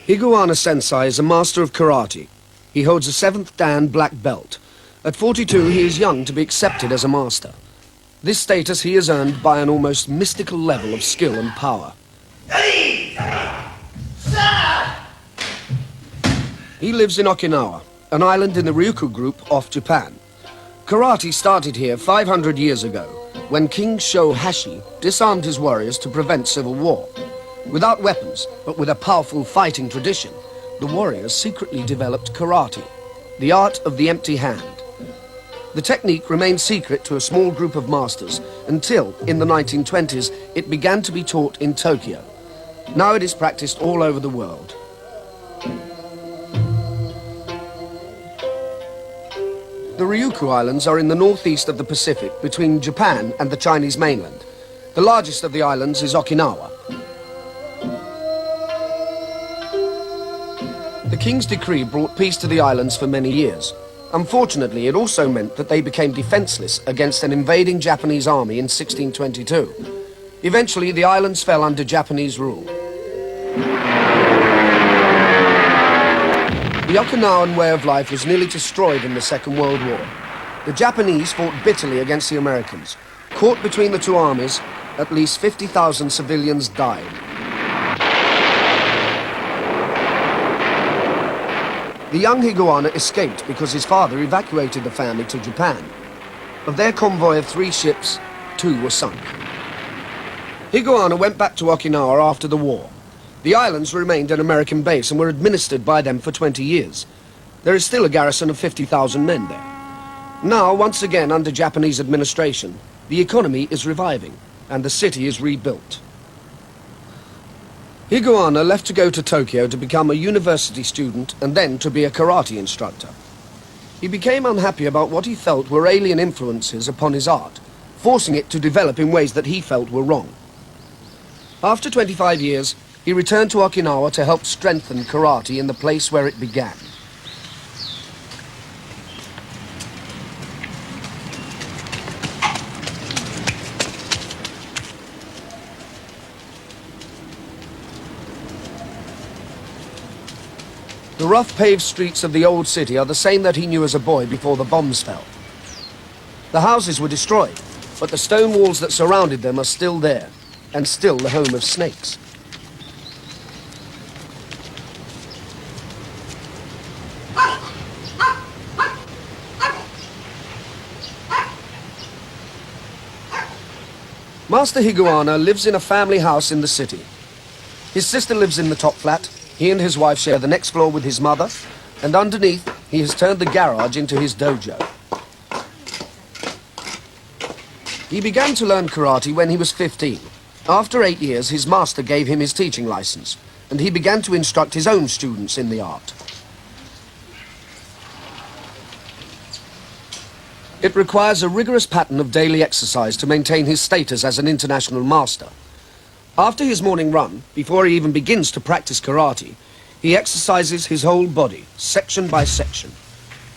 Higaonna Sensei is a master of karate. He holds a 7th Dan black belt. At 42, he is young to be accepted as a master. This status he has earned by an almost mystical level of skill and power. He lives in Okinawa, an island in the Ryukyu group off Japan. Karate started here 500 years ago, when King Shohashi disarmed his warriors to prevent civil war. Without weapons, but with a powerful fighting tradition, the warriors secretly developed karate, the art of the empty hand. The technique remained secret to a small group of masters until, in the 1920s, it began to be taught in Tokyo. Now it is practiced all over the world. The Ryukyu Islands are in the northeast of the Pacific, between Japan and the Chinese mainland. The largest of the islands is Okinawa. The King's decree brought peace to the islands for many years. Unfortunately, it also meant that they became defenseless against an invading Japanese army in 1622. Eventually, the islands fell under Japanese rule. The Okinawan way of life was nearly destroyed in the Second World War. The Japanese fought bitterly against the Americans. Caught between the two armies, at least 50,000 civilians died. The young Higaonna escaped because his father evacuated the family to Japan. Of their convoy of 3 ships, 2 were sunk. Higaonna went back to Okinawa after the war. The islands remained an American base and were administered by them for 20 years. There is still a garrison of 50,000 men there. Now, once again under Japanese administration, the economy is reviving and the city is rebuilt. Higaonna left to go to Tokyo to become a university student and then to be a karate instructor. He became unhappy about what he felt were alien influences upon his art, forcing it to develop in ways that he felt were wrong. After 25 years, he returned to Okinawa to help strengthen karate in the place where it began. The rough paved streets of the old city are the same that he knew as a boy before the bombs fell. The houses were destroyed, but the stone walls that surrounded them are still there, and still the home of snakes. Master Higaonna lives in a family house in the city. His sister lives in the top flat. He and his wife share the next floor with his mother, and underneath, he has turned the garage into his dojo. He began to learn karate when he was 15. After 8 years, his master gave him his teaching license, and he began to instruct his own students in the art. It requires a rigorous pattern of daily exercise to maintain his status as an international master. After his morning run, before he even begins to practice karate, he exercises his whole body, section by section.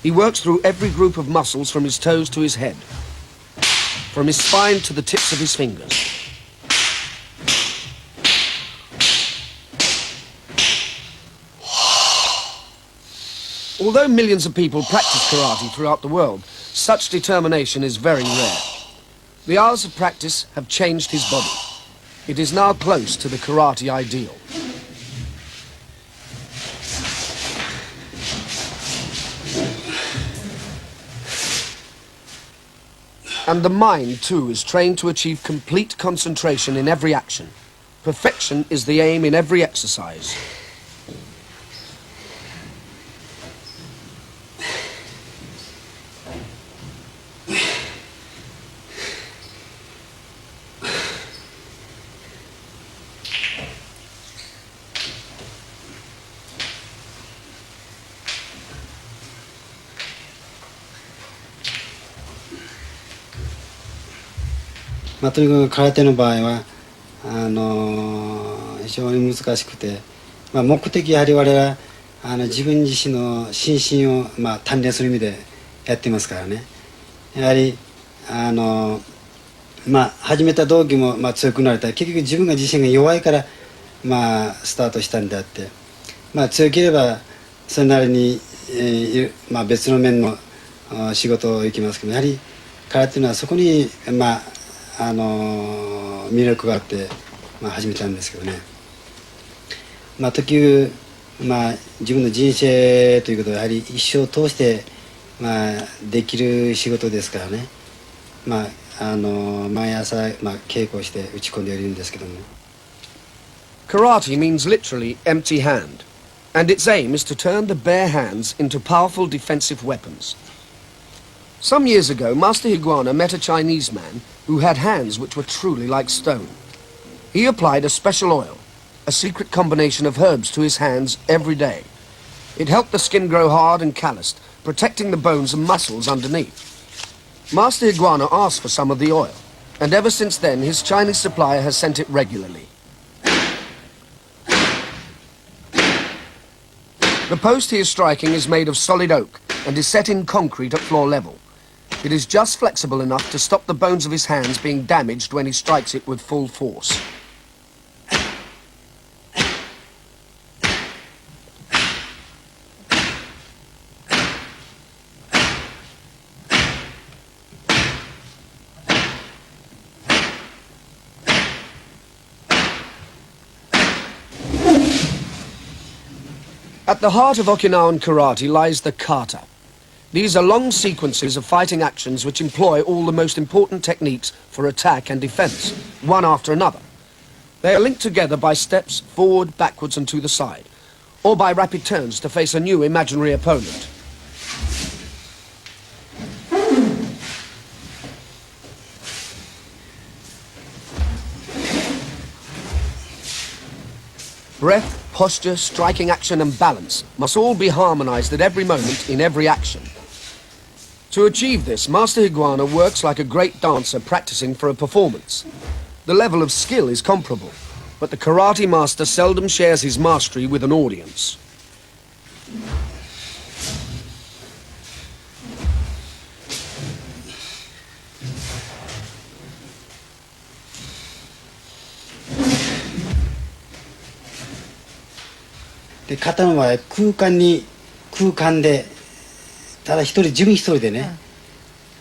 He works through every group of muscles from his toes to his head, from his spine to the tips of his fingers. Although millions of people practice karate throughout the world, such determination is very rare. The hours of practice have changed his body. It is now close to the karate ideal. And the mind, too, is trained to achieve complete concentration in every action. Perfection is the aim in every exercise.とにかく空手の場合は非常に難しくて、目的やはり我々は自分自身の心身を、鍛錬する意味でやってますからね。やはり始めた動機も、強くなれたら結局自分が自身が弱いから、スタートしたんであって、まあ、強ければそれなりに、まあ、別の面の仕事を行きますけど、やはり空手というのはそこに、まあ魅力があって、まあ、始めたんですけどね。まあ、時々、まあ、自分の人生ということはやはり一生を通して、まあ、できる仕事ですからね。まあ、毎朝、まあ、稽古して打ち込んでいるんですけども。Karate means literally empty hand, and its aim is to turn the bare hands into powerful defensive weapons. Some years ago, Master Higaonna met a Chinese man who had hands which were truly like stone. He applied a special oil, a secret combination of herbs to his hands every day. It helped the skin grow hard and calloused, protecting the bones and muscles underneath. Master Higaonna asked for some of the oil, and ever since then his Chinese supplier has sent it regularly. The post he is striking is made of solid oak and is set in concrete at floor level. It is just flexible enough to stop the bones of his hands being damaged when he strikes it with full force. At the heart of Okinawan karate lies the kata. These are long sequences of fighting actions which employ all the most important techniques for attack and defense, one after another. They are linked together by steps forward, backwards and to the side, or by rapid turns to face a new imaginary opponent. Breath, posture, striking action and balance must all be harmonized at every moment in every action. To achieve this, Master Higaonna works like a great dancer practicing for a performance. The level of skill is comparable, but the karate master seldom shares his mastery with an audience. De 型の場合空間でただ自分一人でね、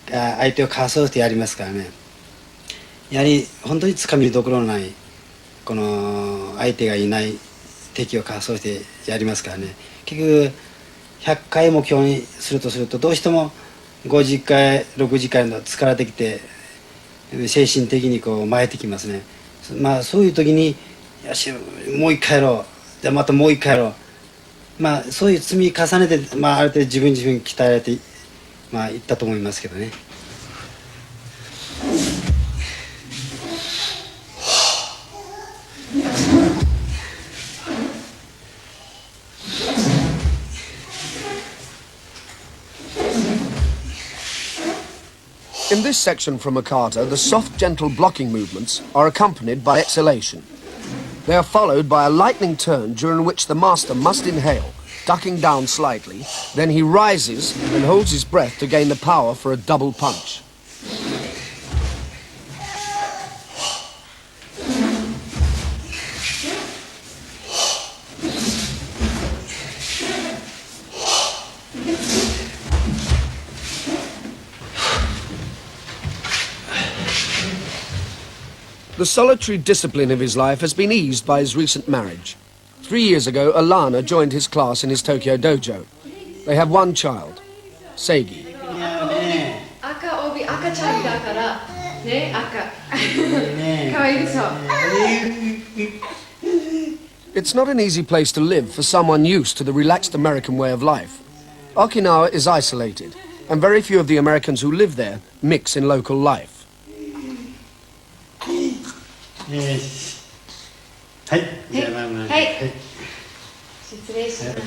相手をかわそうしてやりますからね。やはり本当につかみどころのないこの相手がいない敵をかわそうしてやりますからね。結局100回目標にするとどうしても50回60回の疲れてきて精神的にこう参ってきますね。まあそういう時によしもう一回やろう、じゃあまたもう一回やろう、まあそういう積み重ねて、まあ、ある程度自分鍛えられて、まあ、いったと思いますけどね。In this section from a kata, the soft, gentle blocking movements are accompanied by exhalation. They are followed by a lightning turn during which the master must inhale, ducking down slightly, then he rises and holds his breath to gain the power for a double punch. The solitary discipline of his life has been eased by his recent marriage. 3 years ago, Alana joined his class in his Tokyo dojo. They have one child, Seigi. It's not an easy place to live for someone used to the relaxed American way of life. Okinawa is isolated, and very few of the Americans who live there mix in local life. はい。じゃあまあまあ。はい。失礼します。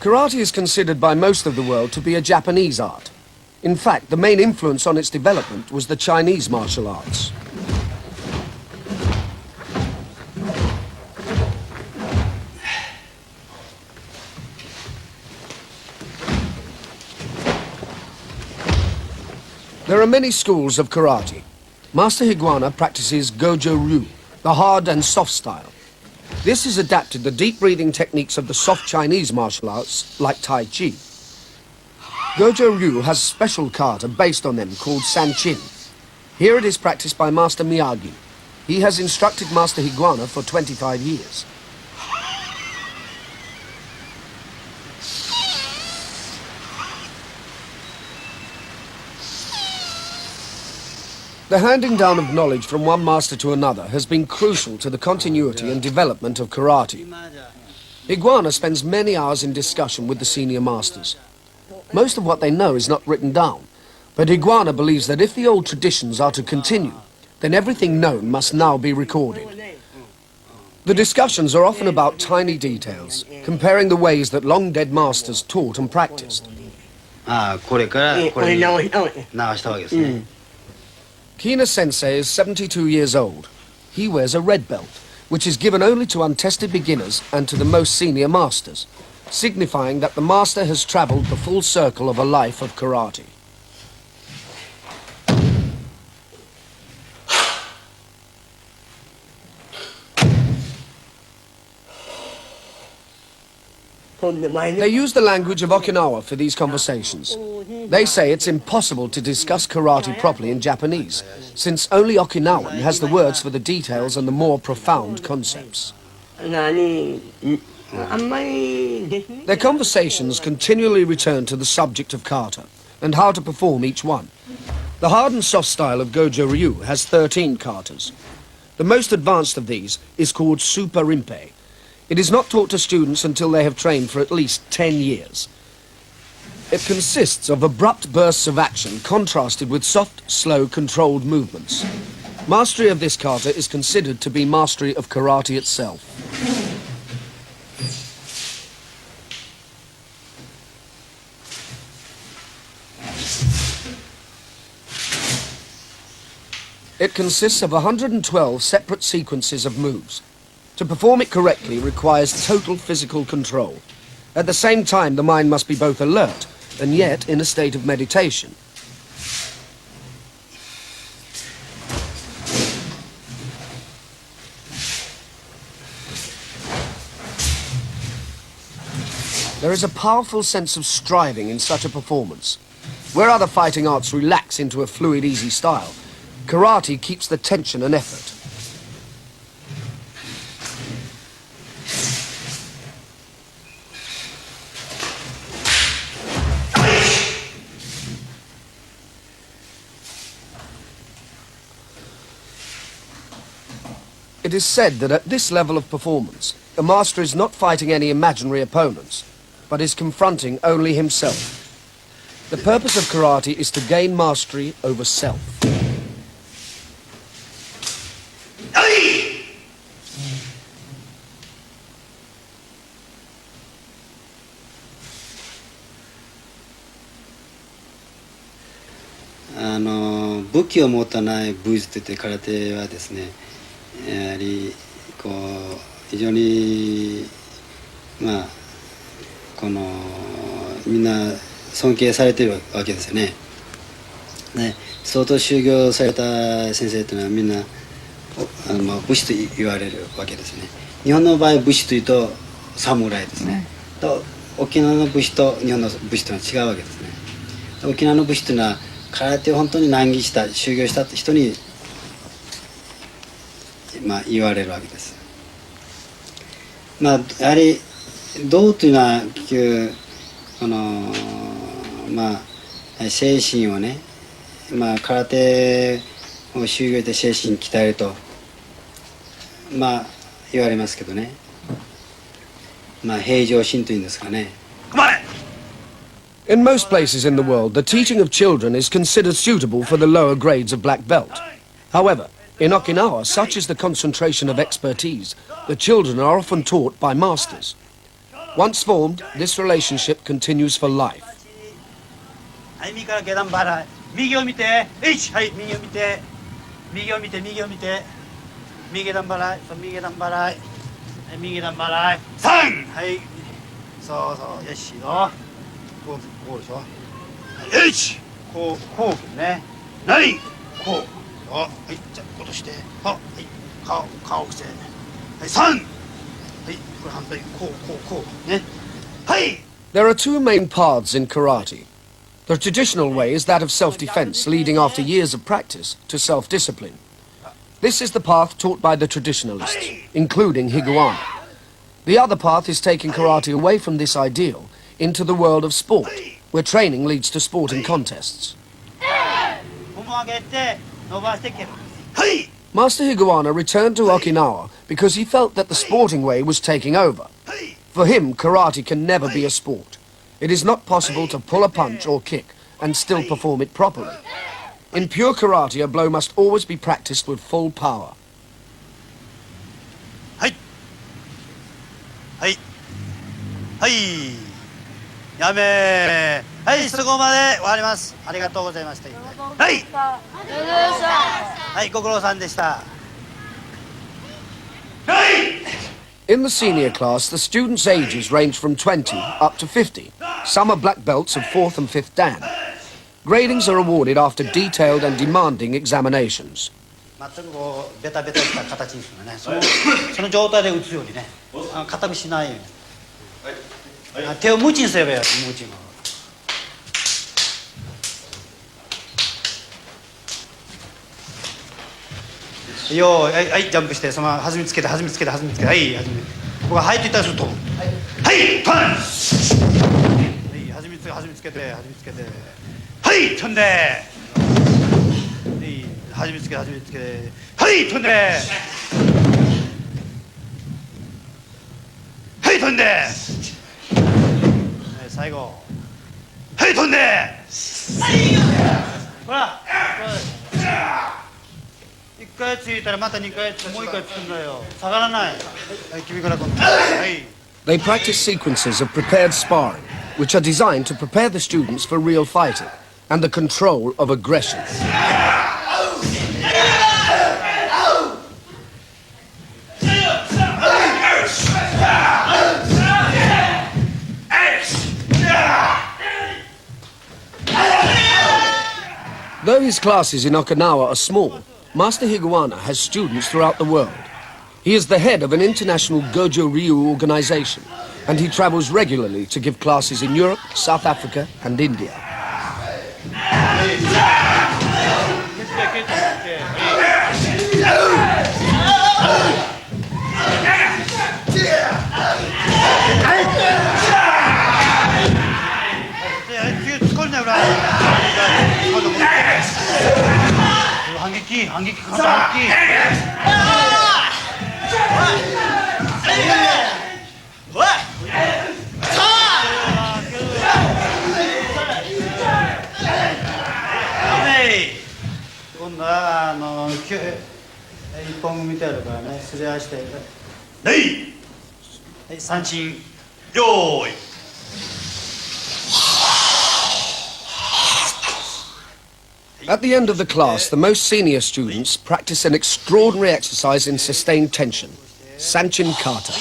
Karate is considered by most of the world to be a Japanese art. In fact, the main influence on its development was the Chinese martial arts. There are many schools of karate. Master Higaonna practices Goju, the hard and soft style. This has adapted the deep breathing techniques of the soft Chinese martial arts, like Tai Chi. Goju has a special kata based on them called Sanchin. Here it is practiced by Master Miyagi. He has instructed Master Higaonna for 25 years. The handing down of knowledge from one master to another has been crucial to the continuity and development of karate. Higaonna spends many hours in discussion with the senior masters. Most of what they know is not written down, but Higaonna believes that if the old traditions are to continue, then everything known must now be recorded. The discussions are often about tiny details, comparing the ways that long-dead masters taught and practiced. Kina Sensei is 72 years old. He wears a red belt, which is given only to untested beginners and to the most senior masters, signifying that the master has traveled the full circle of a life of karate. They use the language of Okinawa for these conversations. They say it's impossible to discuss karate properly in Japanese, since only Okinawan has the words for the details and the more profound concepts. Their conversations continually return to the subject of kata and how to perform each one. The hard and soft style of Goju Ryu has 13 katas. The most advanced of these is called Super Rinpei. It is not taught to students until they have trained for at least 10 years. It consists of abrupt bursts of action contrasted with soft, slow, controlled movements. Mastery of this kata is considered to be mastery of karate itself. It consists of 112 separate sequences of moves. To perform it correctly requires total physical control. At the same time, the mind must be both alert and yet in a state of meditation. There is a powerful sense of striving in such a performance. Where other fighting arts relax into a fluid, easy style, karate keeps the tension and effort. It is said that at this level of performance, the master is not fighting any imaginary opponents, but is confronting only himself. The purpose of karate is to gain mastery over self.「武器を持たない武術」といって空手はですね、やはりこう非常にこのみんな尊敬されているわけですよね。相当修行された先生というのはみんな武士と言われるわけですね。日本の場合武士というと侍ですね。と沖縄の武士と日本の武士というのは違うわけですね。沖縄の武士というのは空手を本当に難儀した修行した人に言われるわけです。やはり道というのは結局この精神をね、空手を修行で精神鍛えると言われますけどね、平常心というんですかね。In most places in the world, the teaching of children is considered suitable for the lower grades of black belt. However, in Okinawa, such is the concentration of expertise, the children are often taught by masters. Once formed, this relationship continues for life. 右から下段払い。右を見て、はい、右を見て、右を見て、右を見て、右段払い、右段払い、右段払い、3、はい、そうそう、よしよ。こうでしょ。こうね。何？こう。はい、じゃあ落として、はい、顔をくせ、はい、3、はい、これ反対、こう、ね、はい。 There are two main paths in karate. The traditional way is that of self-defense, leading after years of practice to self-discipline. This is the path taught by the traditionalists, including Higaonna. The other path is taking karate away from this ideal into the world of sport, where training leads to sporting contests. もも上げて伸ばして蹴る。はい。 Master Higaonna returned to Okinawa because he felt that the sporting way was taking over. For him, karate can never be a sport. It is not possible to pull a punch or kick and still perform it properly. In pure karate, a blow must always be practiced with full power. はい。はい。はい。やめー。はい、そこまで終わります。ありがとうございました。はい。はい、ご苦労さんでした。はい。 In the senior class, the students' ages range from 20 up to 50. Some are black belts of 4th and 5th Dan. Gradings are awarded after detailed and demanding examinations. 全くこうベタベタした形にするのね。その状態で打つようにね。肩身しないように。手をムチにすればいいよ。ムチの。よーい、はい、ジャンプして、そのまま弾みつけて、はい、弾み。僕がはいと言ったらすると。はい、パン。はい、弾みつけて。はい、飛んで。はい、弾みつけて。はい、飛んで。はい、飛んで。はい、最後。はい、飛んで。ほら。一回ついたらまた2回ついてもう1回つくんだよ。下がらない。はい、君から今度。はい。 They practice sequences of prepared sparring, which are designed to prepare the students for real fighting and the control of aggression. Though his classes in Okinawa are small, Master Higaonna has students throughout the world. He is the head of an international Goju Ryu organization, and he travels regularly to give classes in Europe, South Africa, and India. At the end of the class, the most senior students practice an extraordinary exercise in sustained tension, Sanchin Kata.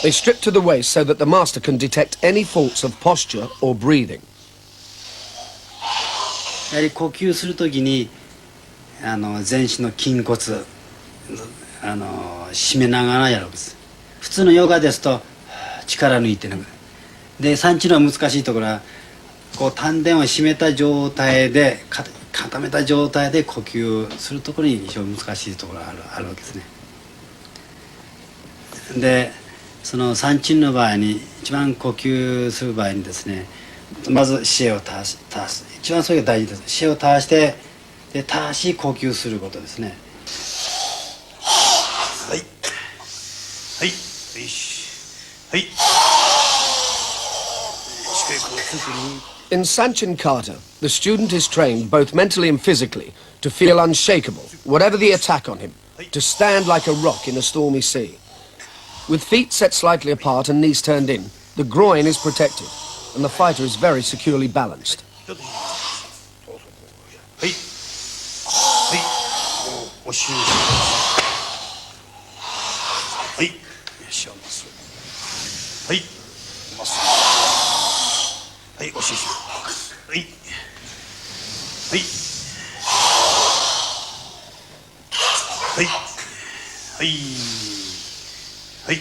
They strip to the waist so that the master can detect any faults of posture or breathing. やはり呼吸するときに全身の筋骨締めながらやるんです。普通のヨガですと力抜いてる。でサンチの難しいところはこう丹田を締めた状態で固めた状態で呼吸するところに非常に難しいところがあるわけですね。でそのサンチンの場合に一番呼吸する場合にですね、まず視野を垂らす一番それが大事です。視野を垂らしてで正しい呼吸することですね。はいはいはい。 In Sanchin Kata, the student is trained both mentally and physically to feel unshakable, whatever the attack on him, to stand like a rock in a stormy sea. With feet set slightly apart and knees turned in, the groin is protected, and the fighter is very securely balanced. はいはいはい。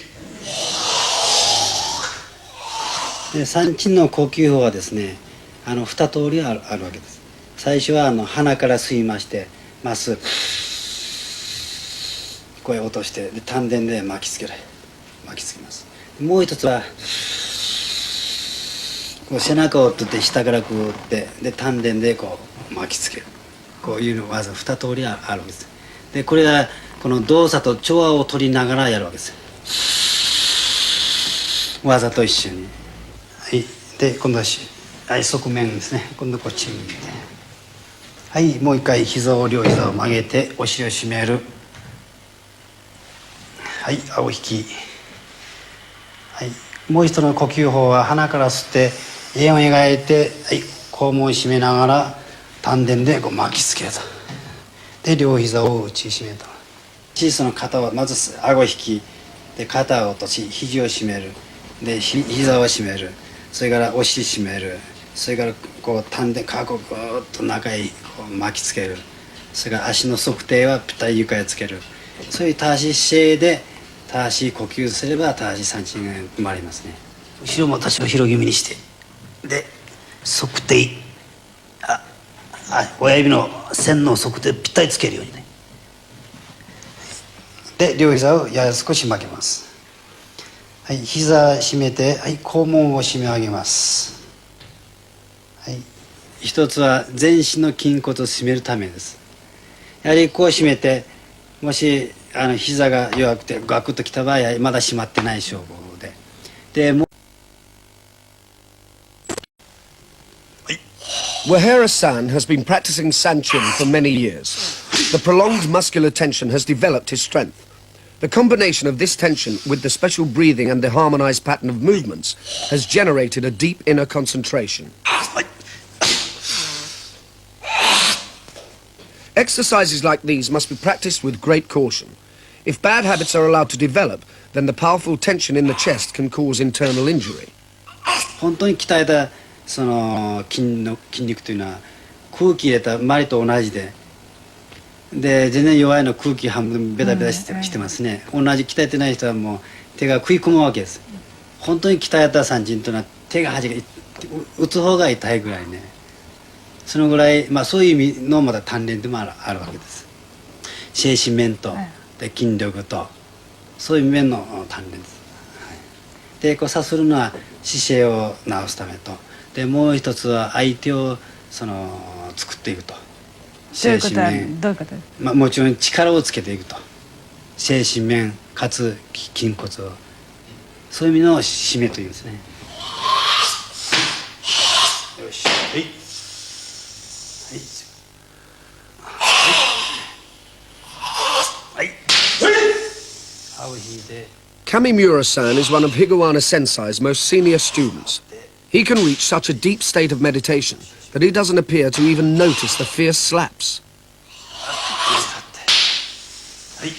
で三鎮の呼吸法はですね、二通りあるわけです。最初は鼻から吸いましてまっすぐ声を落としてで丹田で巻きつけます。もう一つはこう背中を取って下からこう打ってで丹田でこう巻きつける、こういうの技二通りあるわけです。でこれはこの動作と調和を取りながらやるわけです。技と一緒に。はい、で今度は側面ですね。今度こっち向いて、はい、もう一回両膝を曲げてお尻を締める。はい、青引き。はい、もう一度の呼吸法は鼻から吸って円を描いて、はい、肛門を締めながら丹田でこう巻きつけると。で両膝を内締めと。小さな肩はまず顎引きで肩を落とし肘を締める。で膝を締める。それからお尻締める。それからこう丹田顔をぐーっと中へこう巻きつける。それから足の側底はぴったり床へつける。そういう正しい姿勢で正しい呼吸すれば正しい三鎮が生まれますね。後ろも私を広気味にしてで側底親指の線の側底ぴったりつけるようにね。で両膝をやや少し曲げます。はい、膝締めて、はい、肛門を締め上げます。はい、一つは全身の筋骨を締めるためです。やはりこう締めて、もし膝が弱くてガクッときた場合はまだ締まってない証拠で、もう Wahera-san has been practicing Sanchin for many years. The prolonged muscular tension has developed his strength. The combination of this tension with the special breathing and the harmonized pattern of movements has generated a deep inner concentration. Exercises like these must be practiced with great caution. If bad habits are allowed to develop, then the powerful tension in the chest can cause internal injury. 本当に鍛えたその筋肉というのは空気入れた周りと同じで全然弱いの空気半分ベタベタしてますね。同じ鍛えてない人はもう手が食い込むわけです。本当に鍛えた三鎮というのは手が打つ方が痛いぐらいね。そのぐらい、そういう意味のまた鍛錬でもあるわけです。精神面とで筋力とそういう面の鍛錬です。でこうさするのは姿勢を直すためとでもう一つは相手を作っていくと。精神面どういうことですか？もちろん力をつけていくと精神面かつ筋骨をそういう意味の締めというんですね。よし、はいはいはい、青引いて。 Kamimura-san is one of Higaonna Sensei's most senior students. He can reach such a deep state of meditation that he doesn't appear to even notice the fierce slaps. はい、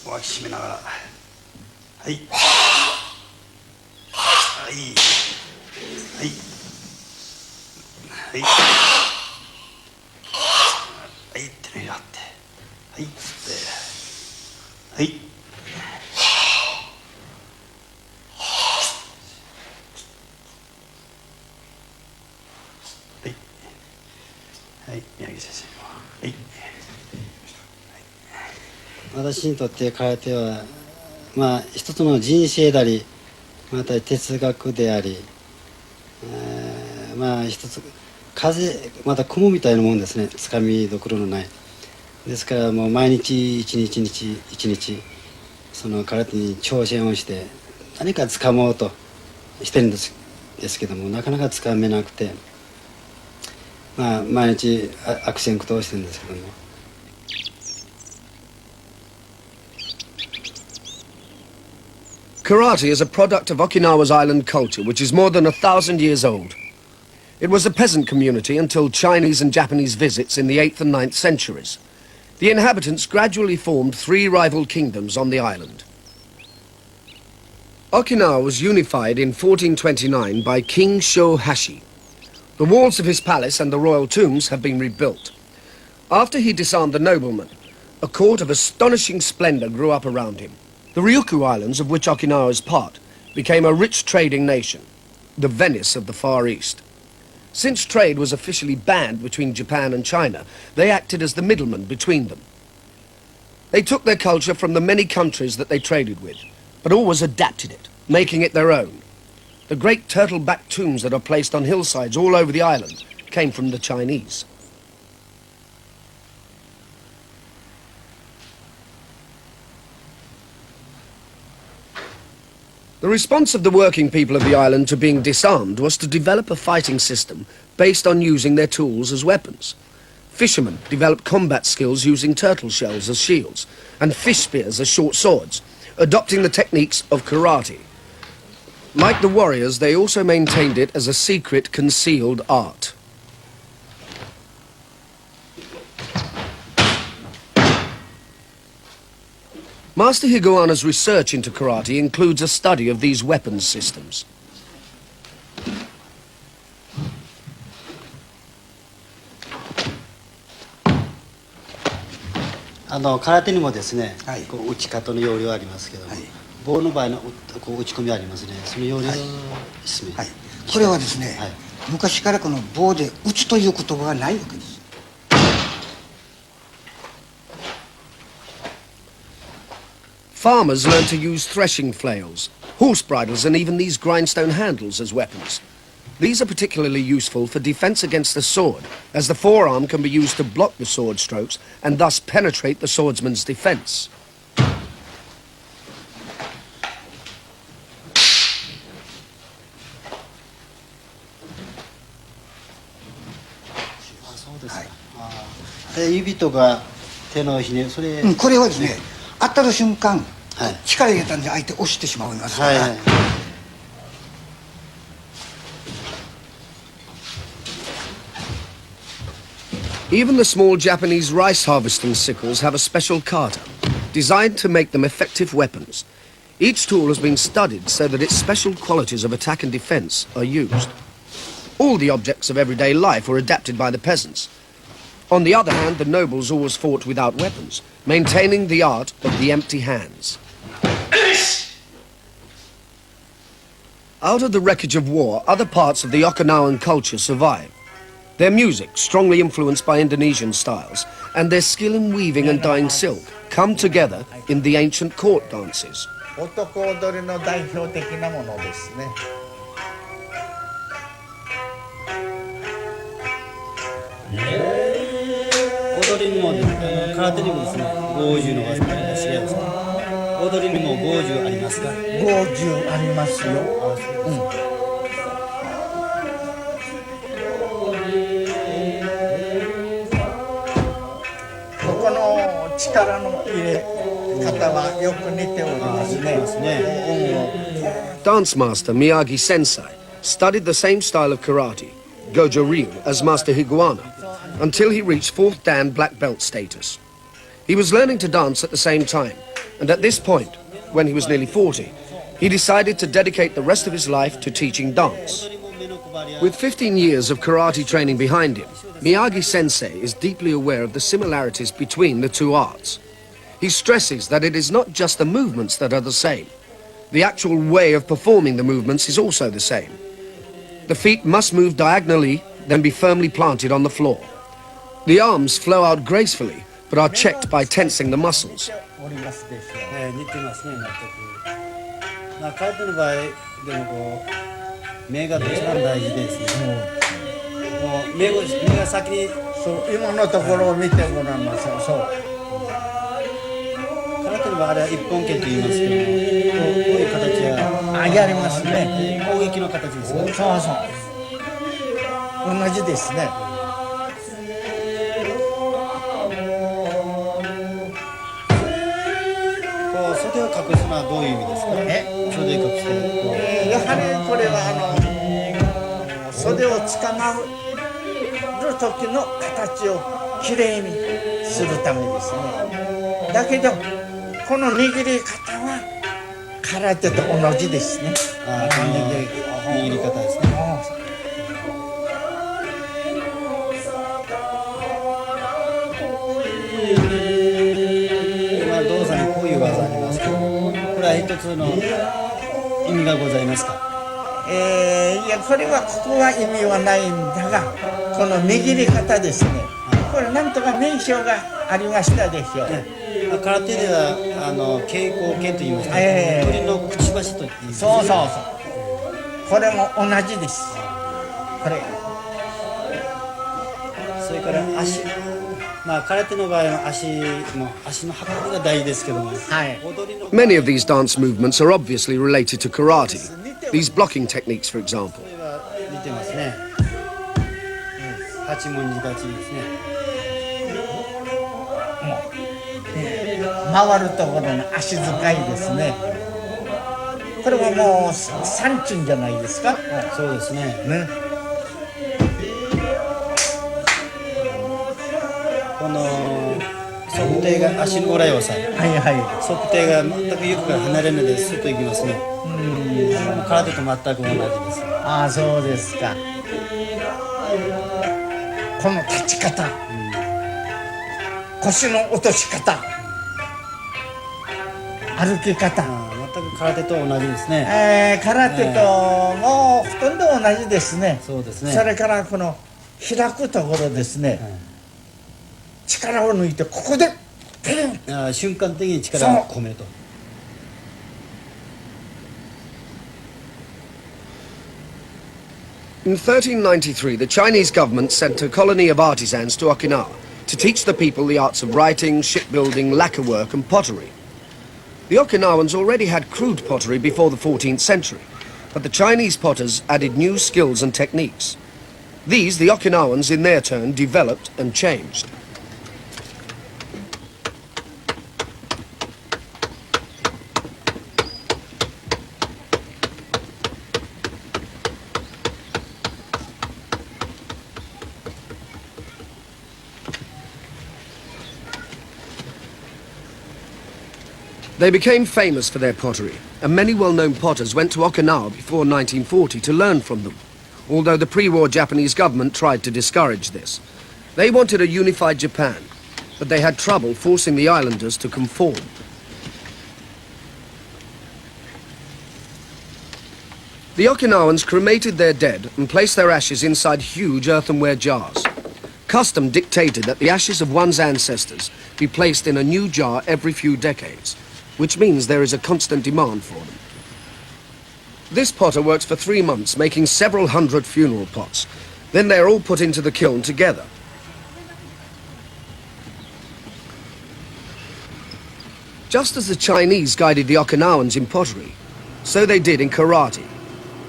お脇締めながら、はい、はい、はい、はい、はい、手のひらって、はい、はい。はい、宮城先生。はい。私にとって空手は一つの人生でありまた哲学であり、一つ風また雲みたいなもんですね。つかみどころのないですからもう毎日一日その空手に挑戦をして何かつかもうとしてるんですけどもなかなかつかめなくて毎日悪戦苦闘してるんですけども。Karate is a product of Okinawa's island culture, which is more than 1,000 years old. It was a peasant community until Chinese and Japanese visits in the 8th and 9th centuries. The inhabitants gradually formed 3 rival kingdoms on the island. Okinawa was unified in 1429 by King Shohashi. The walls of his palace and the royal tombs have been rebuilt. After he disarmed the noblemen, A court of astonishing splendor grew up around him. The Ryukyu Islands, of which Okinawa is part, became a rich trading nation, the Venice of the Far East. Since trade was officially banned between Japan and China, they acted as the middlemen between them. They took their culture from the many countries that they traded with, but always adapted it, making it their own. The great turtle-backed tombs that are placed on hillsides all over the island came from the Chinese. The response of the working people of the island to being disarmed was to develop a fighting system based on using their tools as weapons. Fishermen developed combat skills using turtle shells as shields and fish spears as short swords, adopting the techniques of karate. Like the warriors, they also maintained it as a secret, concealed art. Master Higaonna's research into karate includes a study of these weapons systems. 空手にもですね、はいこう打ち方の要領ありますけども、はい棒の場合のこう打ち込みありますね。その要領ですね。はい、これはですね、はい、昔からこの棒で打つという言葉がないわけです。 Farmers learned to use threshing flails, horse bridles, and even these grindstone handles as weapons. These are particularly useful for defense against the sword, as the forearm can be used to block the sword strokes and thus penetrate the swordsman's defense. Yes. 指とか手のひね、それ、これはですね、当たる瞬間、はい、力入れたんで相手押してしまいますから。はいはい、Even the small Japanese rice harvesting sickles have a special kata, designed to make them effective weapons. Each tool has been studied so that its special qualities of attack and defense are used. All the objects of everyday life were adapted by the peasants. On the other hand, the nobles always fought without weapons, maintaining the art of the empty hands. Out of the wreckage of war, other parts of the Okinawan culture survive. Their music, strongly influenced by Indonesian styles, and their skill in weaving and dyeing silk come together in the ancient court dances. 男踊りの代表的なものですね。踊りにも空手にもですね、ゴージュのがありますし、踊りにもゴージュありますか？50ありますよ。ここの力の入れ方はよく似ておりますね。Dance master Miyagi Sensei studied the same style of karate, Goju Ryu, as Master Higaonna, until he reached 4th Dan black belt status. He was learning to dance at the same time, and at this point, when he was nearly 40, he decided to dedicate the rest of his life to teaching dance. With 15 years of karate training behind him, Miyagi Sensei is deeply aware of the similarities between the two arts. He stresses that it is not just the movements that are the same. The actual way of performing the movements is also the same. The feet must move diagonally, then be firmly planted on the floor. The arms flow out gracefully, but are checked by tensing the muscles. 似てますね、全く。まあ、空手の場合でもこう目が一番大事ですね。もう目が先に、そう今のところを見てごらんなさい。そう。空手の場合あれは一本剣と言いますけども、こういう形はやりますね。攻撃の形ですね。そうそう。同じですね。こう袖を隠すのはどういう意味ですか？袖を隠してやはりこれは袖をつかまる時の形をきれいにするためですね。だけどこの握り方は空手と同じですね。握り方ですね。つの意味がございますか？いやこれはここは意味はないんだが、この握り方ですね、これなんとか名称がありましたでしょう。空手では稽古剣と言いますか、鳥のくちばしと言います。そうそうそう、これも同じです。これそれから足、空手の場合は足の運びが大事ですけども、はい。踊りの Many of these dance movements are obviously related to karate. These blocking techniques, for example. それは似てますね。八文字立ちですね。回るところの足遣いですね。これはもう山珍じゃないですか。そうですね。ね。この測定が足の裏要塞、はいはい。測定が全く床から離れるのでスッといきますね。空手と全く同じです。ああ、そうですか。この立ち方、腰の落とし方、歩き方、全く空手と同じですね。空手ともうほとんど同じですね。そうですね。それからこの開くところですね、力を抜いてここでピン、瞬間的に力を込めると。In 1393, the Chinese government sent a colony of artisans to Okinawa to teach the people the arts of writing, shipbuilding, lacquerwork and pottery. The Okinawans already had crude pottery before the 14th century, but the Chinese potters added new skills and techniques. These the Okinawans in their turn developed and changed. They became famous for their pottery, and many well-known potters went to Okinawa before 1940 to learn from them, although the pre-war Japanese government tried to discourage this. They wanted a unified Japan, but they had trouble forcing the islanders to conform. The Okinawans cremated their dead and placed their ashes inside huge earthenware jars. Custom dictated that the ashes of one's ancestors be placed in a new jar every few decades, which means there is a constant demand for them. This potter works for 3 months, making several hundred funeral pots. Then they are all put into the kiln together. Just as the Chinese guided the Okinawans in pottery, so they did in karate.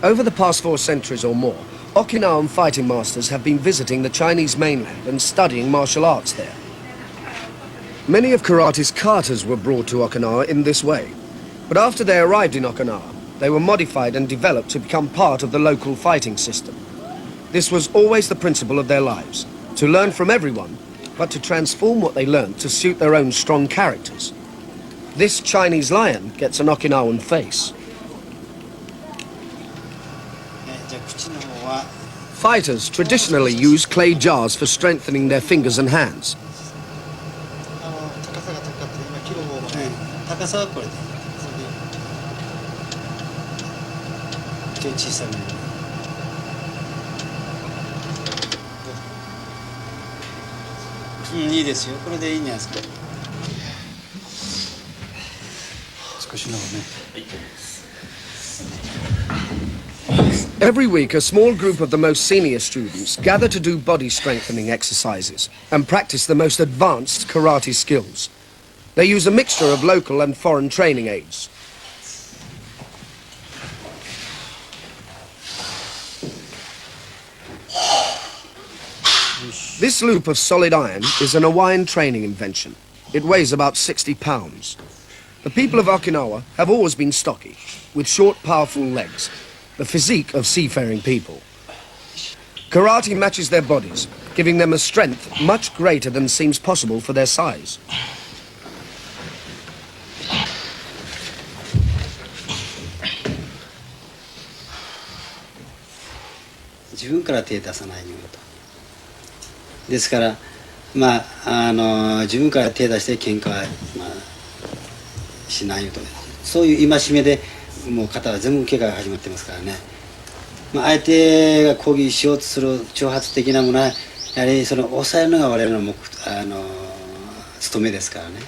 Over the past 4 centuries or more, Okinawan fighting masters have been visiting the Chinese mainland and studying martial arts there. Many of karate's katas were brought to Okinawa in this way, but after they arrived in Okinawa, they were modified and developed to become part of the local fighting system. This was always the principle of their lives, to learn from everyone, but to transform what they learned to suit their own strong characters. This Chinese lion gets an Okinawan face. Fighters traditionally use clay jars for strengthening their fingers and hands. 高さはこれで、小さめに。いいですよ。これでいいんじゃないですか。少しのね。Every week, a small group of the most senior students gather to do body strengthening exercises and practice the most advanced karate skills. They use a mixture of local and foreign training aids. This loop of solid iron is an Hawaiian training invention. It weighs about 60 pounds. The people of Okinawa have always been stocky, with short, powerful legs, the physique of seafaring people. Karate matches their bodies, giving them a strength much greater than seems possible for their size. 自分から手出さないようと。ですから自分から手出して喧嘩は、しないよと。そういう戒めでもう肩は全部怪我が始まってますからね、相手が攻撃しようとする挑発的なものはやはりその抑えるのが我々の務めですからね、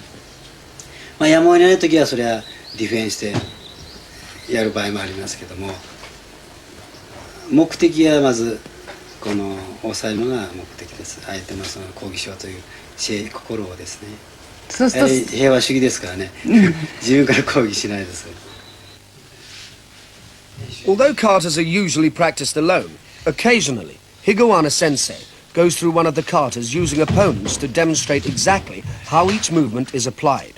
やむを得ない時はそれはディフェンスでやる場合もありますけども、目的はまずこの抑えるのが目的です。相手のその攻撃しようという心をですね。そうするやはり平和主義ですからね自分から攻撃しないです。 Although katas are usually practiced alone, occasionally Higaonna sensei goes through one of the katas using opponents to demonstrate exactly how each movement is applied.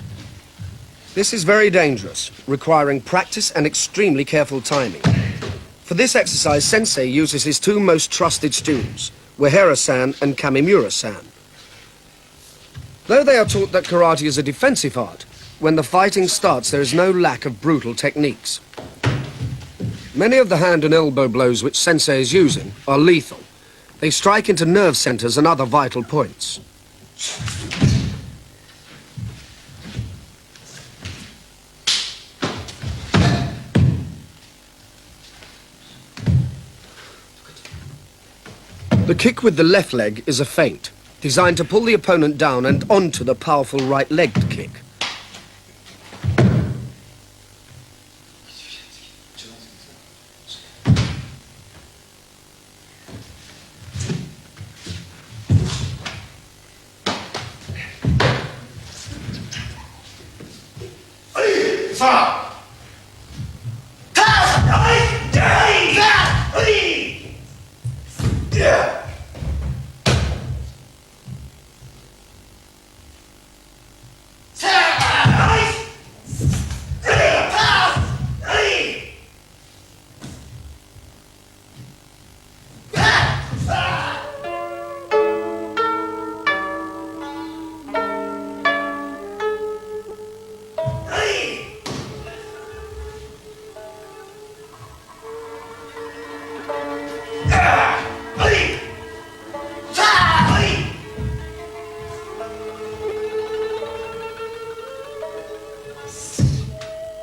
This is very dangerous, requiring practice and extremely careful timing. For this exercise, sensei uses his two most trusted students, Uehara-san and Kamimura-san. Though they are taught that karate is a defensive art, when the fighting starts there is no lack of brutal techniques. Many of the hand and elbow blows which sensei is using are lethal. They strike into nerve centers and other vital points. The kick with the left leg is a feint, designed to pull the opponent down and onto the powerful right-legged kick.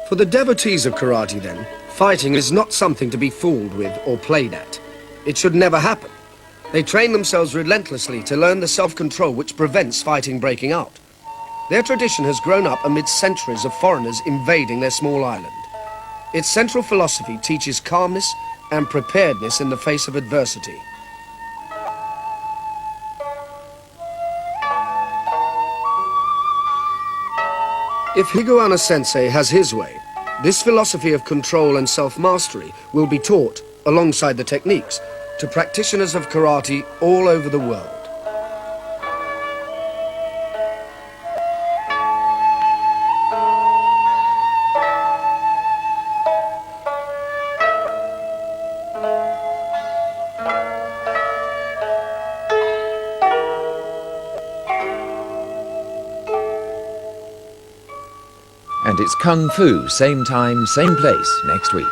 For the devotees of karate, then, fighting is not something to be fooled with or played at. It should never happen. They train themselves relentlessly to learn the self-control which prevents fighting breaking out. Their tradition has grown up amid centuries of foreigners invading their small island. Its central philosophy teaches calmness and preparedness in the face of adversity. If Higaonna sensei has his way, this philosophy of control and self-mastery will be taught, alongside the techniques, to practitioners of karate all over the world. And it's Kung Fu, same time, same place, next week.